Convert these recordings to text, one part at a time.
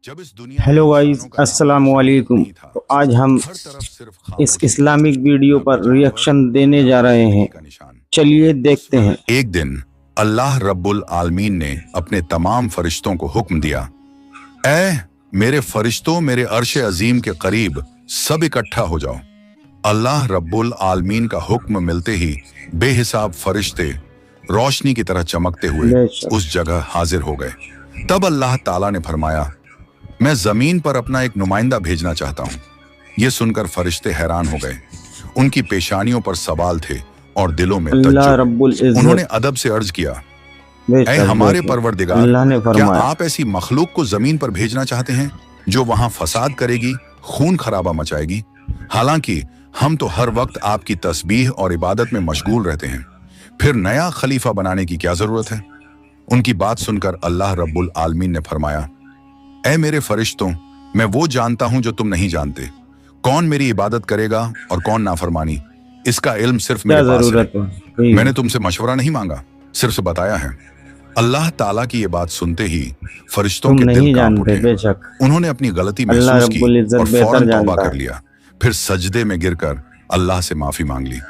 Hello guys, अस्सलाम वालेकुम। तो आज हम इस इस्लामिक वीडियो पर रिएक्शन देने जा रहे हैं। चलिए देखते हैं। एक दिन अल्लाह रब्बुल आलमीन ने अपने तमाम फरिश्तों को हुक्म दिया, ऐ मेरे फरिश्तों, मेरे अर्श अजीम के करीब सब इकट्ठा हो जाओ। अल्लाह रब्बुल आलमीन का हुक्म मिलते ही बेहिसाब फरिश्ते रोशनी की तरह चमकते हुए उस जगह हाजिर हो गए। तब अल्लाह ताला ने फरमाया, मैं जमीन पर अपना एक नुमाइंदा भेजना चाहता हूँ। ये सुनकर फरिश्ते हैरान हो गए। उनकी पेशानियों पर सवाल थे और दिलों में तज्जुब। उन्होंने अदब से अर्ज किया, ऐ हमारे परवरदिगार, क्या आप ऐसी मखलूक को जमीन पर भेजना चाहते हैं जो वहां फसाद करेगी, खून खराबा मचाएगी? हालांकि हम तो हर वक्त आपकी तस्बीह और इबादत में मशगूल रहते हैं, फिर नया खलीफा बनाने की क्या जरूरत है? उनकी बात सुनकर अल्लाह रब्बुल आलमीन ने फरमाया, ऐ मेरे फरिश्तों, मैं वो जानता हूं जो तुम नहीं जानते। कौन मेरी इबादत करेगा और कौन नाफरमानी, इसका इल्म सिर्फ मेरे पास है। मैंने तुमसे मशवरा नहीं मांगा, सिर्फ बताया है। अल्लाह ताला की ये बात सुनते ही फरिश्तों के दिल कांप उठे। उन्होंने अपनी गलती महसूस की और फौरन तौबा कर लिया। फिर सजदे में गिरकर अल्लाह से माफी मांग ली।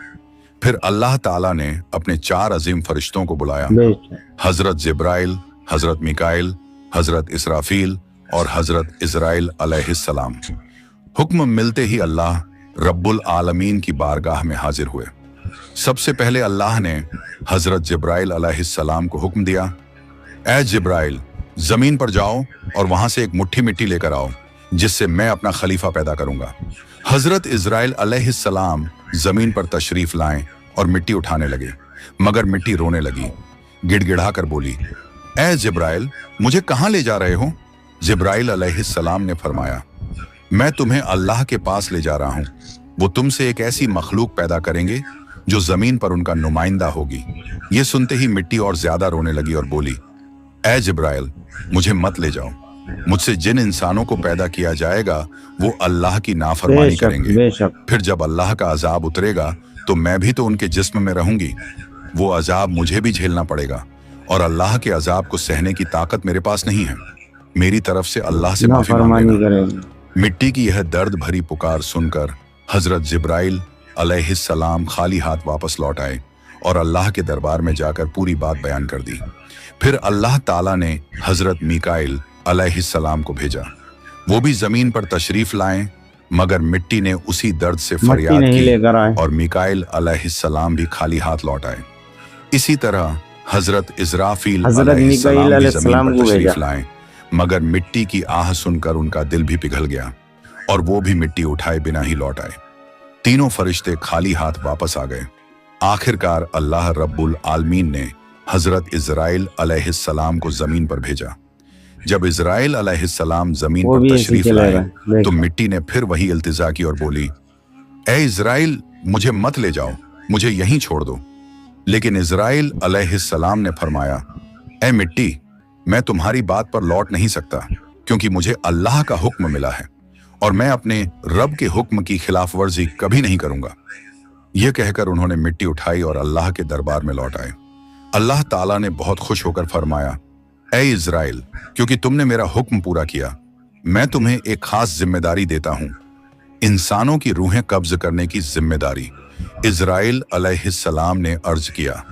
फिर अल्लाह ताला ने अपने 4 अजीम फरिश्तों को बुलाया, हजरत जिब्राइल, हजरत मिकाइल, हजरत इसराफील और हजरत इजराइल अलैहिस्सलाम। हुक्म मिलते ही अल्लाह रब्बुल आलमीन की बारगाह में हाजिर हुए। सबसे पहले अल्लाह ने हजरत जिब्राइल अलैहिस्सलाम को हुक्म दिया, ऐ जिब्राइल, जमीन पर जाओ और वहां से एक मुट्ठी मिट्टी लेकर आओ, जिससे मैं अपना खलीफा पैदा करूंगा। हजरत इजराइल अलैहिस्सलाम जमीन पर तशरीफ लाएं और मिट्टी उठाने लगे, मगर मिट्टी रोने लगी। गिड़गिड़ा कर बोली, ऐ जिब्राइल, मुझे कहां ले जा रहे हो? जिब्राइल अलैहिस्सलाम ने फरमाया, मैं तुम्हें अल्लाह के पास ले जा रहा हूं। वो तुमसे एक ऐसी मखलूक पैदा करेंगे जो जमीन पर उनका नुमाइंदा होगी। ये सुनते ही मिट्टी और ज्यादा रोने लगी और बोली, ऐ जिब्राइल, मुझे मत ले जाओ। मुझसे जिन इंसानों को पैदा किया जाएगा वो अल्लाह की नाफरमानी करेंगे। फिर जब अल्लाह का अजाब उतरेगा तो मैं भी तो उनके जिस्म में रहूंगी। वो अजाब मुझे भी झेलना पड़ेगा और अल्लाह के अजाब को सहने की ताकत मेरे पास नहीं है। मेरी तरफ से अल्लाह से माफी मांगना। मिट्टी की यह दर्द भरी पुकार सुनकर हजरत जिब्राइल अलैहिस्सलाम खाली हाथ वापस लौट आए और अल्लाह के दरबार में जाकर पूरी बात बयान कर दी। फिर अल्लाह ताला ने हजरत मिकाइल अलैहिस्सलाम को भेजा। वो भी जमीन पर तशरीफ लाएं, मगर मिट्टी ने उसी दर्द से फरियाद की और मिकाइल अलैहिस्सलाम भी खाली हाथ लौट आए। इसी तरह हजरत इजराफील अलैहिस्सलाम भी तशरीफ लाएं, मगर मिट्टी की आह सुनकर उनका दिल भी पिघल गया और वो भी मिट्टी उठाए बिना ही लौट आए। तीनों फरिश्ते खाली हाथ वापस आ गए। आखिरकार अल्लाह रब्बुल आलमीन ने हजरत इजराइल अलैहिस्सलाम को जमीन पर भेजा। जब इजराइल अलैहिस्सलाम जमीन पर तशरीफ लाए तो मिट्टी ने फिर वही इल्तिजा की और बोली, ऐ इजराइल, मुझे मत ले जाओ, मुझे यहीं छोड़ दो। लेकिन इजराइल अलैहिस्सलाम ने फरमाया, ऐ मिट्टी, मैं तुम्हारी बात पर लौट नहीं सकता, क्योंकि मुझे अल्लाह का हुक्म मिला है और मैं अपने रब के हुक्म की खिलाफ वर्जी कभी नहीं करूंगा। यह कहकर उन्होंने मिट्टी उठाई और अल्लाह के दरबार में लौट आए। अल्लाह ताला ने बहुत खुश होकर फरमाया, ऐ इजराइल, क्योंकि तुमने मेरा हुक्म पूरा किया, मैं तुम्हें एक खास जिम्मेदारी देता हूं, इंसानों की रूहें कब्ज करने की जिम्मेदारी। इजराइल अलैहिस्सलाम ने अर्ज किया,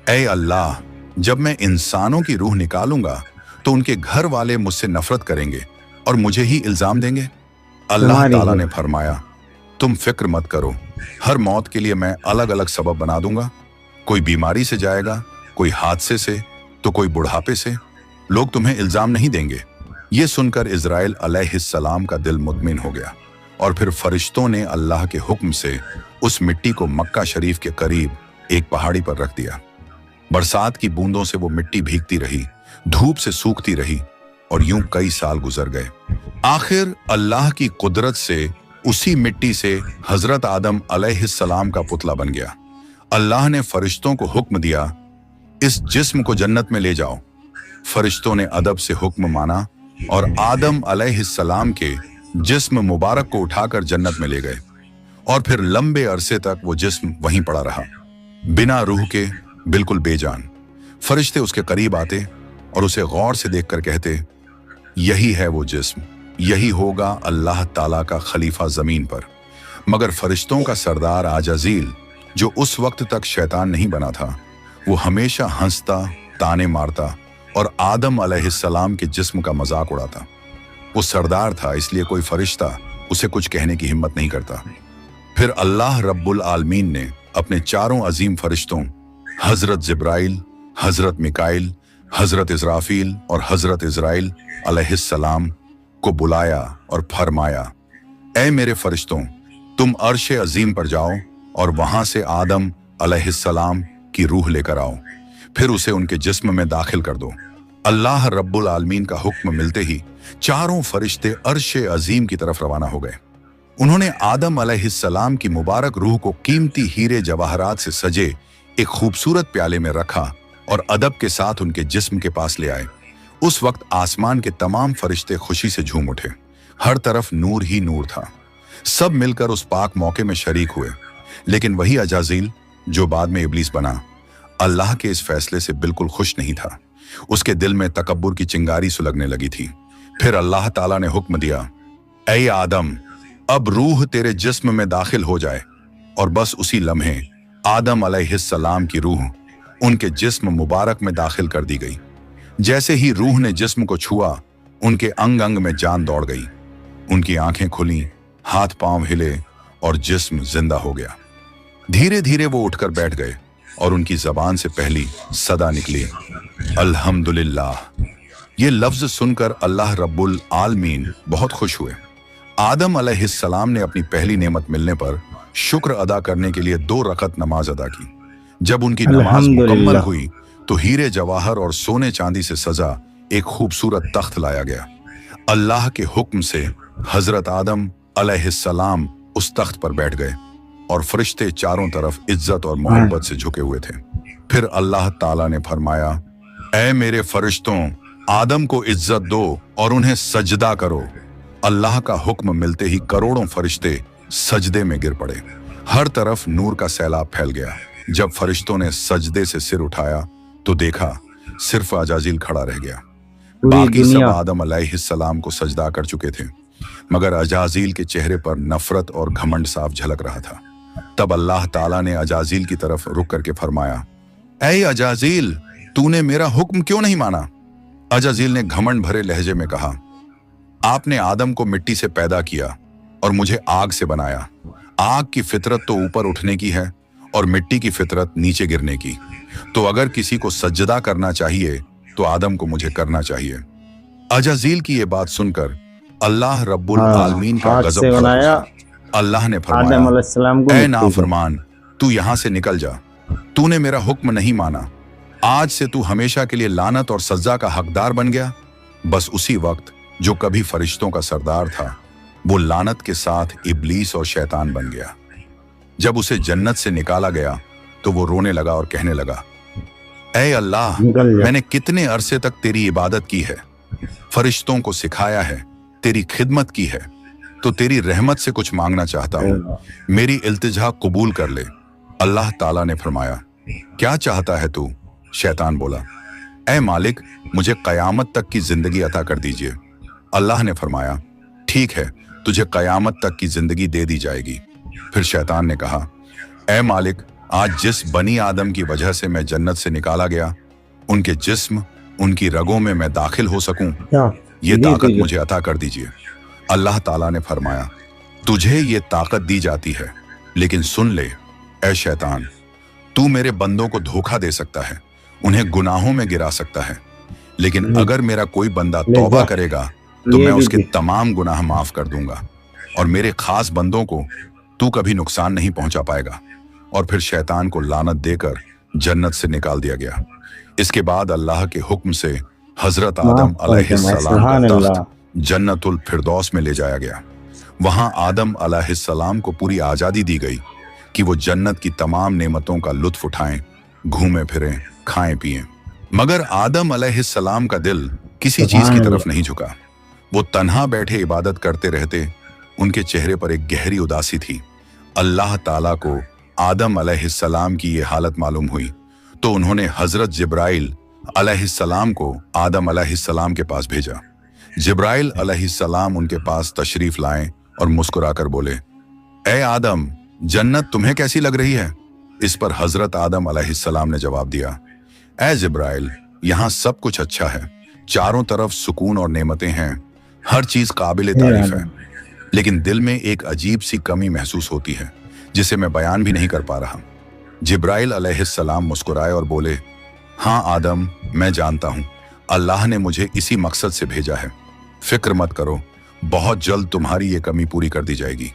ऐ अल्लाह, जब मैं इंसानों की रूह निकालूंगा तो उनके घर वाले मुझसे नफरत करेंगे और मुझे ही इल्जाम देंगे। अल्लाह ताला ने फरमाया, तुम फिक्र मत करो, हर मौत के लिए मैं अलग अलग सबब बना दूंगा। कोई बीमारी से जाएगा, कोई हादसे से, तो कोई बुढ़ापे से। लोग तुम्हें इल्जाम नहीं देंगे। ये सुनकर इजराइल अलैहिस्सलाम का दिल मुतमिन हो गया और फिर फरिश्तों ने अल्लाह के हुक्म से उस मिट्टी को मक्का शरीफ के करीब एक पहाड़ी पर रख दिया। बरसात की बूंदों से वो मिट्टी भीगती रही, धूप से सूखती रही और यूं कई साल गुजर गए। आखिर अल्लाह की कुदरत से उसी मिट्टी से हजरत आदम अलैहिस्सलाम का पुतला बन गया। अल्लाह ने फरिश्तों को हुक्म दिया, इस जिस्म को जन्नत में ले जाओ। फरिश्तों ने अदब से हुक्म माना और आदम अलैहिस्सलाम के जिस्म मुबारक को उठाकर जन्नत में ले गए और फिर लंबे अरसे तक वो जिस्म वहीं पड़ा रहा, बिना रूह के, बिल्कुल बेजान। फरिश्ते उसके करीब आते और उसे गौर से देखकर कहते, यही है वो जिस्म, यही होगा अल्लाह ताला का खलीफा जमीन पर। मगर फरिश्तों का सरदार आजाजील, जो उस वक्त तक शैतान नहीं बना था, वो हमेशा हंसता, ताने मारता और आदम अलैहिस्सलाम के जिस्म का मजाक उड़ाता। वो सरदार था, इसलिए कोई फरिश्ता उसे कुछ कहने की हिम्मत नहीं करता। फिर अल्लाह रब्बुल आलमीन ने अपने चारों अजीम फरिश्तों हजरत जिब्राइल, हजरत मिकाइल, हजरत इज़राफील और हजरत इज़राइल अलैहिस्सलाम को बुलाया और फरमाया, ऐ मेरे फरिश्तों, तुम अर्श अजीम पर जाओ और वहां से आदम अलैहिस्सलाम की रूह लेकर आओ, फिर उसे उनके जिस्म में दाखिल कर दो। अल्लाह रब्बुल आलमीन का हुक्म मिलते ही चारों फरिश्ते अर्श अजीम की तरफ रवाना हो गए। उन्होंने आदम अलैहिस्सलाम की मुबारक रूह को कीमती हीरे जवाहरात से सजे एक खूबसूरत प्याले में रखा और अदब के साथ उनके जिस्म के पास ले आए। उस वक्त आसमान के तमाम फरिश्ते खुशी से झूम उठे। हर तरफ नूर ही नूर था। सब मिलकर उस पाक मौके में शरीक हुए। लेकिन वही अजाजील, जो बाद में इब्लीस बना, अल्लाह के इस फैसले से बिल्कुल खुश नहीं था। उसके दिल में तकब्बुर की चिंगारी सुलगने लगी थी। फिर अल्लाह ताला ने हुक्म दिया, ऐ आदम, अब रूह तेरे जिस्म में दाखिल हो जाए। और बस उसी लम्हे आदम अलैहिस्सलाम की रूह उनके जिस्म मुबारक में दाखिल कर दी गई। जैसे ही रूह ने जिस्म को छुआ, उनके अंग अंग में जान दौड़ गई। उनकी आंखें खुली, हाथ पांव हिले और जिस्म जिंदा हो गया। धीरे धीरे वो उठकर बैठ गए और उनकी जबान से पहली सदा निकली, अल्हम्दुलिल्लाह। ये लफ्ज सुनकर अल्लाह रब्बुल आलमीन बहुत खुश हुए। आदम अलैहिस्सलाम ने अपनी पहली नेमत मिलने पर शुक्र अदा करने के लिए 2 रकत नमाज अदा की। जब उनकी नमाज मुकम्मल हुई तो हीरे जवाहर और सोने चांदी से सजा एक खूबसूरत तख्त लाया गया। अल्लाह के हुक्म से हजरत आदम अलैहिस्सलाम उस तख्त पर बैठ गए और फरिश्ते चारों तरफ इज्जत और मोहब्बत से झुके हुए थे। फिर अल्लाह ताला ने फरमाया, ऐ मेरे फरिश्तों, आदम को इज्जत दो और उन्हें सजदा करो। अल्लाह का हुक्म मिलते ही करोड़ों फरिश्ते सजदे में गिर पड़े। हर तरफ नूर का सैलाब फैल गया। जब फरिश्तों ने सजदे से सिर उठाया तो देखा सिर्फ अजाजील खड़ा रह गया। बाकी सब आदम अलैहिस्सलाम को सजदा कर चुके थे, मगर अजाजील के चेहरे पर नफरत और घमंड साफ झलक रहा था। तब अल्लाह ताला ने अजाजील की तरफ रुक करके फरमाया, ऐ अजाजील, तूने मेरा हुक्म क्यों नहीं माना? अजाजील ने घमंड भरे लहजे में कहा, आपने आदम को मिट्टी से पैदा किया और मुझे आग से बनाया। आग की फितरत तो ऊपर उठने की है और मिट्टी की फितरत नीचे गिरने की। तो अगर किसी को सजदा करना चाहिए तो आदम को मुझे करना चाहिए। अजाजील की ये बात सुनकर अल्लाह रब्बुल आलमीन का गजब बनाया। अल्लाह ने फरमाया, ऐ नाफरमान, तू यहां से निकल जा। तूने मेरा हुक्म नहीं माना। आज से तू हमेशा के लिए लानत और सजा का हकदार बन गया। बस उसी वक्त जो कभी फरिश्तों का सरदार था, वो लानत के साथ इब्लीस और शैतान बन गया। जब उसे जन्नत से निकाला गया तो वो रोने लगा और कहने लगा, ऐ अल्लाह, मैंने कितने अरसे तक तेरी इबादत की है, फरिश्तों को सिखाया है, तेरी खिदमत की है, तो तेरी रहमत से कुछ मांगना चाहता हूं, मेरी इल्तिजा कबूल कर ले। अल्लाह ताला ने फरमाया, क्या चाहता है तू? शैतान बोला, ऐ मालिक, मुझे कयामत तक की जिंदगी अता कर दीजिए। अल्लाह ने फरमाया, ठीक है, तुझे कयामत तक की जिंदगी दे दी जाएगी। फिर शैतान ने कहा, ऐ मालिक, आज जिस बनी आदम की वजह से मैं जन्नत से निकाला गया, उनके जिस्म, उनकी रगों में मैं दाखिल हो सकूं, ये ताकत मुझे अता कर दीजिए। अल्लाह ताला ने फरमाया, तुझे ये ताकत दी जाती है, लेकिन सुन ले ऐ शैतान, तू मेरे बंदों को धोखा दे सकता है, उन्हें गुनाहों में गिरा सकता है, लेकिन अगर मेरा कोई बंदा तौबा करेगा तो मैं उसके तमाम गुनाह माफ कर दूंगा और मेरे खास बंदों को तू कभी नुकसान नहीं पहुंचा पाएगा। और फिर शैतान को लानत देकर जन्नत से निकाल दिया गया। इसके बाद अल्लाह के हुक्म से हजरत आदम अलैहिस्सलाम का तख्त जन्नतुल फिरदौस में ले जाया गया। वहां आदम अलैहिस्सलाम को पूरी आजादी दी गई कि वो जन्नत की तमाम नेमतों का लुत्फ उठाएं, घूमें फिरें, खाएं पिएं। मगर आदम अलैहिस्सलाम का दिल किसी चीज की तरफ नहीं झुका। वो तन्हा बैठे इबादत करते रहते। उनके चेहरे पर एक गहरी उदासी थी। अल्लाह ताला को आदम अलैहिस्सलाम की ये हालत मालूम हुई तो उन्होंने हजरत जिब्राइल अलैहिस्सलाम को आदम अलैहिस्सलाम के पास भेजा। जिब्राइल अलैहिस्सलाम उनके पास तशरीफ लाए और मुस्कुराकर बोले, ए आदम, जन्नत तुम्हें कैसी लग रही है? इस पर हजरत आदम अलैहिस्सलाम ने जवाब दिया, ए जिब्राइल, यहाँ सब कुछ अच्छा है, चारों तरफ सुकून और नेमतें हैं, हर चीज काबिल तारीफ है, लेकिन दिल में एक अजीब सी कमी महसूस होती है जिसे मैं बयान भी नहीं कर पा रहा। जिब्राइल अलैहिस्सलाम मुस्कुराए और बोले, हाँ आदम, मैं जानता हूँ, अल्लाह ने मुझे इसी मकसद से भेजा है, फिक्र मत करो, बहुत जल्द तुम्हारी ये कमी पूरी कर दी जाएगी।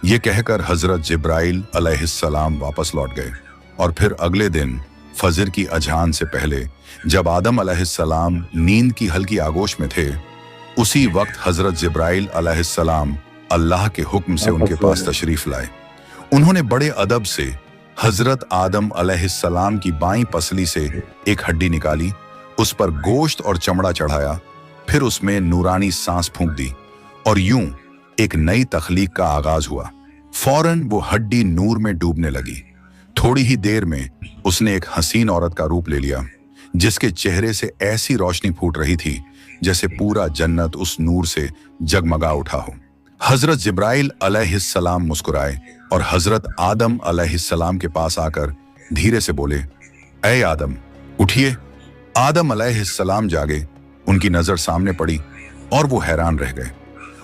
ये कहकर हजरत जिब्राइल अलैहिस्सलाम वापस लौट गए और फिर अगले दिन फजर की अजान से पहले जब आदम अलैहिस्सलाम नींद की हल्की आगोश में थे, उसी वक्त हजरत जिब्राइल अलैहिस्सलाम अल्लाह के हुक्म से उनके पास तशरीफ लाए। उन्होंने बड़े अदब से हजरत आदम अलैहिस्सलाम की बाईं पसली से एक हड्डी निकाली, उस पर गोश्त और चमड़ा चढ़ाया, फिर उसमें नूरानी सांस फूंक दी और यूं एक नई तख्लीक का आगाज हुआ। फौरन वो हड्डी नूर में डूबने लगी। थोड़ी ही देर में उसने एक हसीन औरत का रूप ले लिया, जिसके चेहरे से ऐसी रोशनी फूट रही थी जैसे पूरा जन्नत उस नूर से जगमगा उठा हो। हजरत जिब्राइल अलैहिस्सलाम मुस्कुराए और हजरत आदम अलैहिस्सलाम के पास आकर धीरे से बोले, ए आदम, उठिए। आदम अलैहिस्सलाम जागे, उनकी नजर सामने पड़ी और वो हैरान रह गए।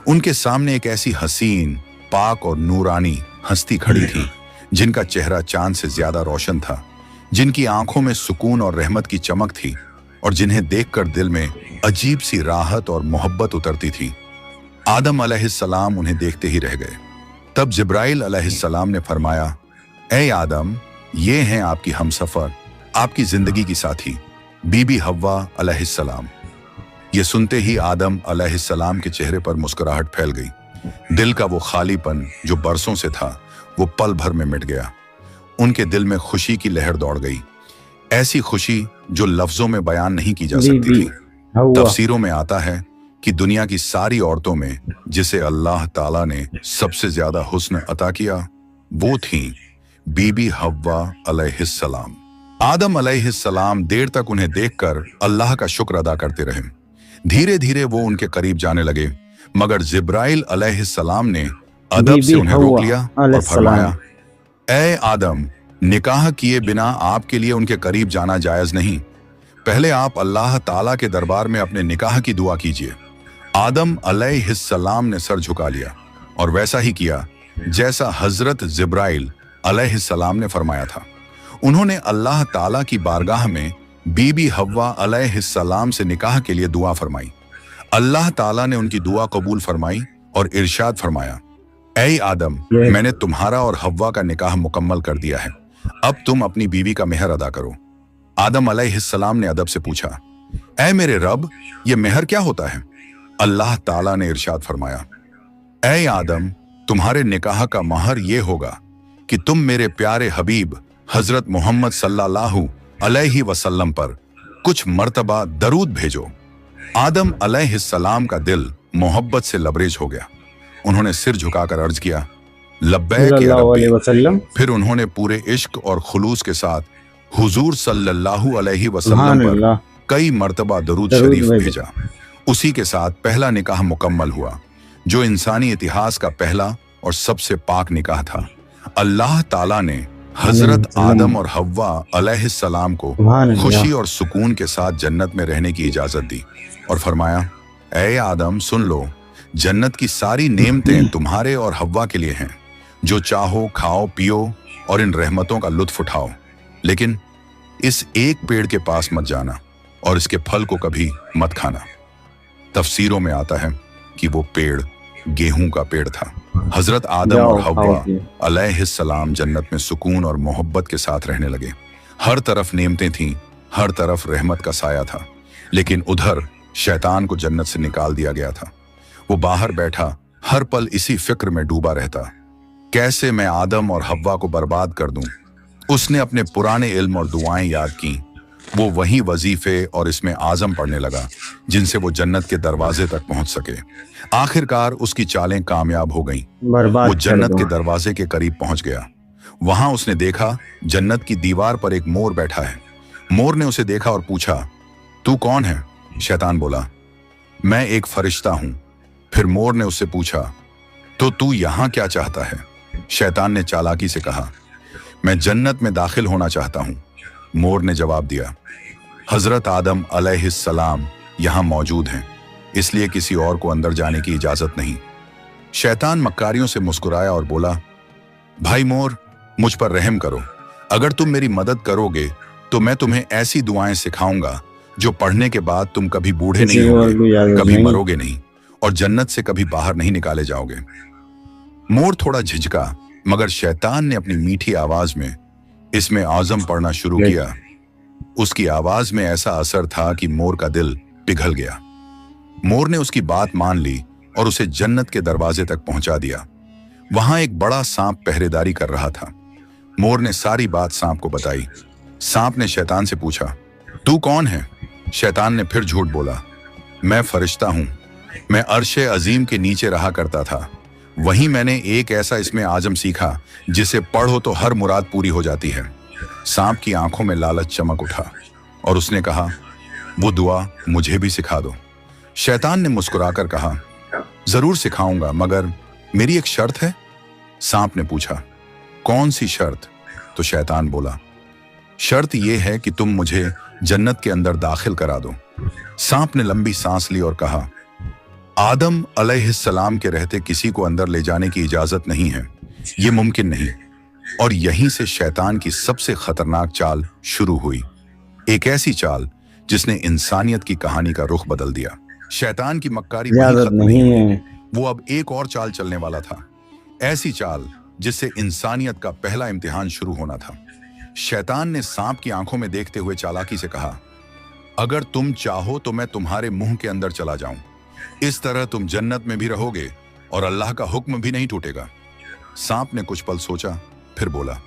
उनके सामने एक ऐसी हसीन, पाक और नूरानी हस्ती खड़ी थी जिनका चेहरा चांद से ज्यादा रोशन था, जिनकी आंखों में सुकून और रहमत की चमक थी और जिन्हें देखकर दिल में अजीब सी राहत और मोहब्बत उतरती थी। आदम अलैहिस्सलाम उन्हें देखते ही रह गए। तब जिब्राइल अलैहिस्सलाम ने फरमाया, ए आदम, ये हैं आपकी हमसफर, आपकी जिंदगी की साथी, बीबी हव्वा अलैहिस्सलाम। ये सुनते ही आदम अलैहिस्सलाम के चेहरे पर मुस्कुराहट फैल गई। दिल का वो खालीपन जो बरसों से था, वो पल भर में मिट गया। उनके दिल में खुशी की लहर दौड़ गई, ऐसी खुशी जो लफ्जों में बयान नहीं की जा सकती थी। तफसीरों में आता है कि दुनिया की सारी औरतों में जिसे अल्लाह ताला ने सबसे ज्यादा हुस्न अता किया, वो थी बीबी हव्वा अलैहिस्सलाम। आदम अलैहिस्सलाम देर तक उन्हें देखकर अल्लाह का शुक्र अदा करते रहे। धीरे धीरे वो उनके करीब जाने लगे, मगर जिब्राइल अलैहिस्सलाम ने अदब से उन्हें रोक लिया और फरमाया, ए आदम, निकाह किए बिना आपके लिए उनके करीब जाना जायज नहीं। पहले आप अल्लाह ताला के दरबार में अपने निकाह की दुआ कीजिए। आदम अलैहिस्सलाम ने सर झुका लिया और वैसा ही किया जैसा हजरत जिब्राइल अलैहिस्सलाम ने फरमाया था। उन्होंने अल्लाह ताला की बारगाह में बीबी हव्वा अलैहिस्सलाम से निकाह के लिए दुआ फरमाई। अल्लाह ताला ने उनकी दुआ कबूल फरमाई और इरशाद फरमाया, ऐ आदम, मैंने तुम्हारा और हव्वा का निकाह मुकम्मल कर दिया है, अब तुम अपनी बीवी का मेहर अदा करो। आदम अलैहिस्सलाम ने अदब से पूछा, ऐ मेरे रब, ये मेहर क्या होता है? अल्लाह ताला ने इरशाद फरमाया, ऐ आदम, तुम्हारे निकाह का महर ये होगा कि तुम मेरे प्यारे हबीब हजरत मोहम्मद सल्लल्लाहु अलैहि वसल्लम पर कुछ मर्तबा दरूद भेजो। आदम अलैहिस्सलाम का दिल मोहब्बत से लबरेज हो गया। उन्होंने सिर झुकाकर अर्ज किया, लब्बैक या रब्बी। फिर उन्होंने पूरे इश्क और खुलूस के साथ हुजूर सल्लल्लाहु अलैहि वसल्लम पर कई मर्तबा दरूद शरीफ भेजा। उसी के साथ पहला निकाह मुकम्मल हुआ, जो इंसानी इतिहास का पहला और सबसे पाक निकाह था। अल्लाह ताला ने हजरत आदम और हव्वा अलैहिस्सलाम को खुशी और सुकून के साथ जन्नत में रहने की इजाजत दी और फरमाया, ऐ आदम, सुन लो, जन्नत की सारी नेमतें तुम्हारे और हव्वा के लिए हैं। जो चाहो खाओ पियो और इन रहमतों का लुत्फ उठाओ, लेकिन इस एक पेड़ के पास मत जाना और इसके फल को कभी मत खाना। तफसीरों में आता है कि वो पेड़ गेहूं का पेड़ था। हजरत आदम और हव्वा अलैहिस्सलाम जन्नत में सुकून और मोहब्बत के साथ रहने लगे। हर तरफ नेमतें थीं, हर तरफ रहमत का साया था, लेकिन उधर शैतान को जन्नत से निकाल दिया गया था। वो बाहर बैठा हर पल इसी फिक्र में डूबा रहता, कैसे मैं आदम और हव्वा को बर्बाद कर दूं। उसने अपने पुराने इल्म और दुआएं याद की। वो वही वजीफे और इसमें आजम पढ़ने लगा जिनसे वो जन्नत के दरवाजे तक पहुंच सके। आखिरकार उसकी चालें कामयाब हो गईं। वो जन्नत के दरवाजे के करीब पहुंच गया। वहां उसने देखा जन्नत की दीवार पर एक मोर बैठा है। मोर ने उसे देखा और पूछा, तू कौन है? शैतान बोला, मैं एक फरिश्ता हूं। फिर मोर ने उससे पूछा, तो तू यहां क्या चाहता है? शैतान ने चालाकी से कहा, मैं जन्नत में दाखिल होना चाहता हूं। मोर ने जवाब दिया, हजरत आदम अलैहिस्सलाम यहां मौजूद हैं, इसलिए किसी और को अंदर जाने की इजाजत नहीं। शैतान मक्कारियों से मुस्कुराया और बोला, भाई मोर, मुझ पर रहम करो। अगर तुम मेरी मदद करोगे तो मैं तुम्हें ऐसी दुआएं सिखाऊंगा जो पढ़ने के बाद तुम कभी बूढ़े नहीं किसी और को इजाजत होगे, कभी नहीं। मरोगे नहीं और जन्नत से कभी बाहर नहीं निकाले जाओगे। मोर थोड़ा झिझका, मगर शैतान ने अपनी मीठी आवाज में इसमें आज़म पढ़ना शुरू किया। उसकी आवाज में ऐसा असर था कि मोर का दिल पिघल गया। मोर ने उसकी बात मान ली और उसे जन्नत के दरवाजे तक पहुंचा दिया। वहां एक बड़ा सांप पहरेदारी कर रहा था। मोर ने सारी बात सांप को बताई। सांप ने शैतान से पूछा, तू कौन है? शैतान ने फिर झूठ बोला, मैं फरिश्ता हूं। मैं अर्शे अजीम के नीचे रहा करता था। वहीं मैंने एक ऐसा इसमें आजम सीखा जिसे पढ़ो तो हर मुराद पूरी हो जाती है। सांप की आंखों में लालच चमक उठा और उसने कहा, वो दुआ मुझे भी सिखा दो। शैतान ने मुस्कुराकर कहा, जरूर सिखाऊंगा, मगर मेरी एक शर्त है। सांप ने पूछा, कौन सी शर्त? तो शैतान बोला, शर्त यह है कि तुम मुझे जन्नत के अंदर दाखिल करा दो। सांप ने लंबी सांस ली और कहा, आदम अलैहिस्सलाम के रहते किसी को अंदर ले जाने की इजाजत नहीं है, ये मुमकिन नहीं। और यहीं से शैतान की सबसे खतरनाक चाल शुरू हुई, एक ऐसी चाल जिसने इंसानियत की कहानी का रुख बदल दिया। शैतान की मक्कारी वहीं इजाजत खत्म नहीं नहीं हुई, है। वो अब एक और चाल चलने वाला था। ऐसी चाल जिससे इंसानियत का पहला इम्तिहान शुरू होना था। शैतान ने सांप की आंखों में देखते हुए चालाकी से कहा, अगर तुम चाहो तो मैं तुम्हारे मुंह के अंदर चला जाऊं। इस तरह तुम जन्नत में भी रहोगे और अल्लाह का हुक्म भी नहीं टूटेगा। सांप ने कुछ पल सोचा, फिर बोला,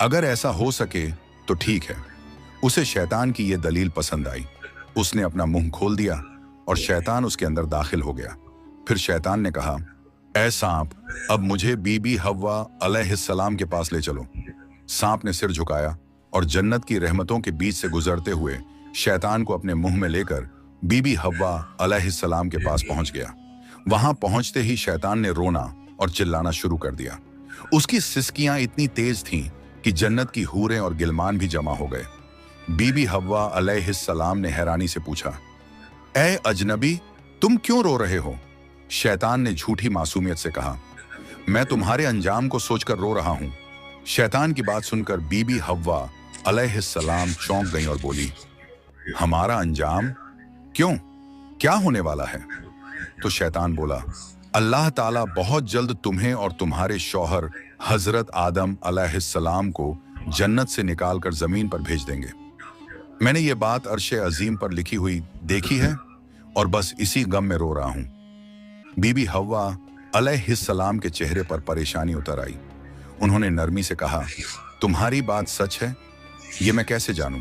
अगर ऐसा हो सके तो ठीक है। उसे शैतान की यह दलील पसंद आई। उसने अपना मुंह खोल दिया और शैतान उसके अंदर दाखिल हो गया। फिर शैतान ने कहा, ऐ सांप, अब मुझे बीबी हव्वा अलैहिस्सलाम के पास ले चलो। सांप ने सिर झुकाया और जन्नत की रहमतों के बीच से गुजरते हुए शैतान को अपने मुंह में लेकर बीबी हव्वा अलैहिस्सलाम के पास पहुंच गया। वहां पहुंचते ही शैतान ने रोना और चिल्लाना शुरू कर दिया। उसकी सिसकियां इतनी तेज थीं कि जन्नत की हूरें और गिलमान भी जमा हो गए। बीबी हव्वा अलैहिस्सलाम ने हैरानी से पूछा, ऐ अजनबी, तुम क्यों रो रहे हो? शैतान ने झूठी मासूमियत से कहा, मैं तुम्हारे अंजाम को सोचकर रो रहा हूं। शैतान की बात सुनकर बीबी हव्वा अलैहिस्सलाम चौंक गई और बोली, हमारा अंजाम? क्यों, क्या होने वाला है? तो शैतान बोला, अल्लाह ताला बहुत जल्द तुम्हें और तुम्हारे शौहर हजरत आदम अलैहिस्सलाम को जन्नत से निकालकर जमीन पर भेज देंगे। मैंने ये बात अर्शे अजीम पर लिखी हुई देखी है और बस इसी गम में रो रहा हूं। बीबी हव्वा अलैहिस्सलाम के चेहरे पर परेशानी उतर आई। उन्होंने नरमी से कहा, तुम्हारी बात सच है? ये मैं कैसे जानूं?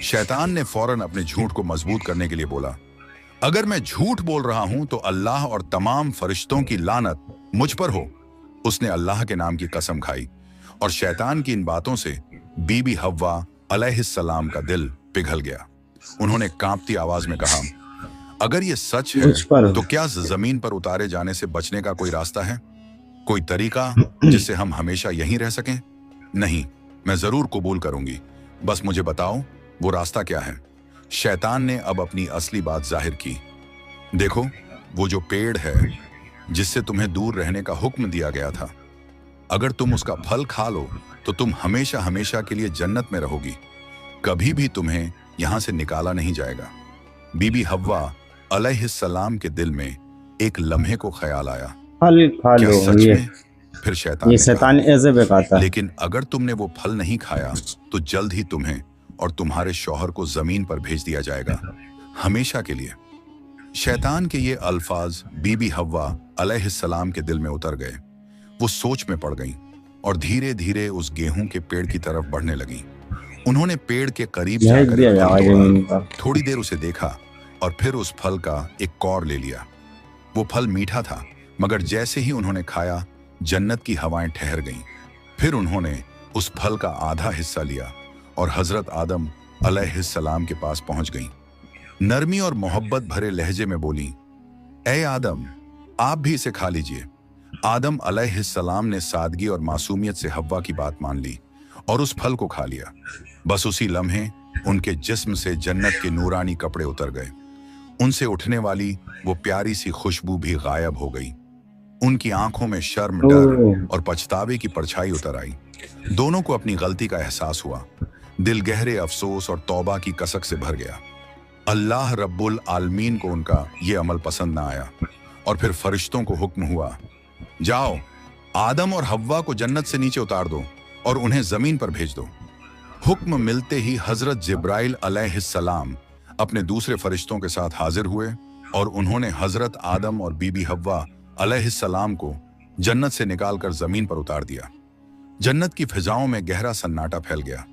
शैतान ने फौरन अपने झूठ को मजबूत करने के लिए बोला, अगर मैं झूठ बोल रहा हूं तो अल्लाह और तमाम फरिश्तों की लानत मुझ पर हो। उसने अल्लाह के नाम की कसम खाई और शैतान की इन बातों से बीबी हव्वा अलैहिस्सलाम का दिल पिघल गया। उन्होंने कांपती आवाज में कहा, अगर ये सच है तो क्या जमीन पर उतारे जाने से बचने का कोई रास्ता है? कोई तरीका जिससे हम हमेशा यहीं रह सकें? नहीं, मैं जरूर कबूल करूंगी, बस मुझे बताओ वो रास्ता क्या है। शैतान ने अब अपनी असली बात जाहिर की। देखो, वो जो पेड़ है जिससे तुम्हें दूर रहने का हुक्म दिया गया था, अगर तुम उसका फल खा लो तो तुम हमेशा हमेशा के लिए जन्नत में रहोगी, कभी भी तुम्हें यहां से निकाला नहीं जाएगा। बीबी हव्वा अलैहिस्सलाम के दिल में एक लम्हे को ख्याल आया, फल खा क्या लो। सच में? फिर शैतान ये ने कहा, शैतान ऐसे बेकाता है। लेकिन अगर तुमने वो फल नहीं खाया तो जल्द ही तुम्हें और तुम्हारे शौहर को जमीन पर भेज दिया जाएगा, हमेशा के लिए। शैतान के ये अल्फाज बीबी हव्वा अलैहिस्सलाम के दिल में उतर गए। वो सोच में पड़ गईं और धीरे धीरे उस गेहूं के पेड़ की तरफ बढ़ने लगीं। उन्होंने पेड़ के करीब जाकर एक फल तोड़ा, थोड़ी देर उसे देखा और फिर उस फल का एक कौर ले लिया। वो फल मीठा था, मगर जैसे ही उन्होंने खाया जन्नत की हवाएं ठहर गईं। फिर उन्होंने उस फल का आधा हिस्सा लिया और हजरत आदम अलैहिस्सलाम के पास पहुंच गईं। नरमी और मोहब्बत भरे लहजे में बोली, ए आदम, आप भी इसे खा लीजिए। आदम अलैहिस्सलाम ने सादगी और मासूमियत से हव्वा की बात मान ली और उस फल को खा लिया। बस उसी लम्हे उनके जिस्म से जन्नत के नूरानी कपड़े उतर गए। उनसे उठने वाली वो प्यारी सी खुशबू भी गायब हो गई। उनकी आंखों में शर्म, डर और पछतावे की परछाई उतर आई। दोनों को अपनी गलती का एहसास हुआ। दिल गहरे अफसोस और तौबा की कसक से भर गया। अल्लाह रब्बुल आलमीन को उनका ये अमल पसंद ना आया और फिर फरिश्तों को हुक्म हुआ, जाओ आदम और हव्वा को जन्नत से नीचे उतार दो और उन्हें जमीन पर भेज दो। हुक्म मिलते ही हजरत जिब्राइल अलैहिस्सलाम अपने दूसरे फरिश्तों के साथ हाजिर हुए और उन्होंने हजरत आदम और बीबी हव्वा अलैहिस्सलाम को जन्नत से निकालकर जमीन पर उतार दिया। जन्नत की फिजाओं में गहरा सन्नाटा फैल गया।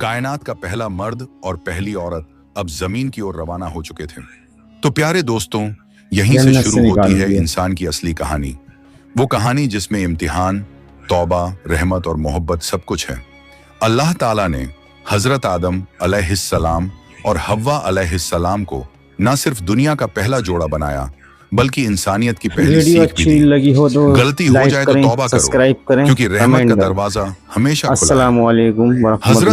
कायनात का पहला मर्द और पहली औरत अब जमीन की ओर रवाना हो चुके थे। तो प्यारे दोस्तों, यहीं से शुरू होती है इंसान की असली कहानी। वो कहानी जिसमें इम्तिहान, तौबा, रहमत और मोहब्बत सब कुछ है। अल्लाह ताला ने हजरत आदम अलैहिस्सलाम और हव्वा अलैहिस्सलाम को न सिर्फ दुनिया का पहला जोड़ा बनाया, बल्कि इंसानियत की पहली वीडियो सीख भी अच्छी दी। लगी हो तो गलती हो लाइक जाए तो करें, तौबा करो, सब्सक्राइब करें, क्योंकि रहमत कमेंट का करें। दरवाजा हमेशा खुला है। अस्सलामु अलैकुम व रहमतुल्लाह। हजरत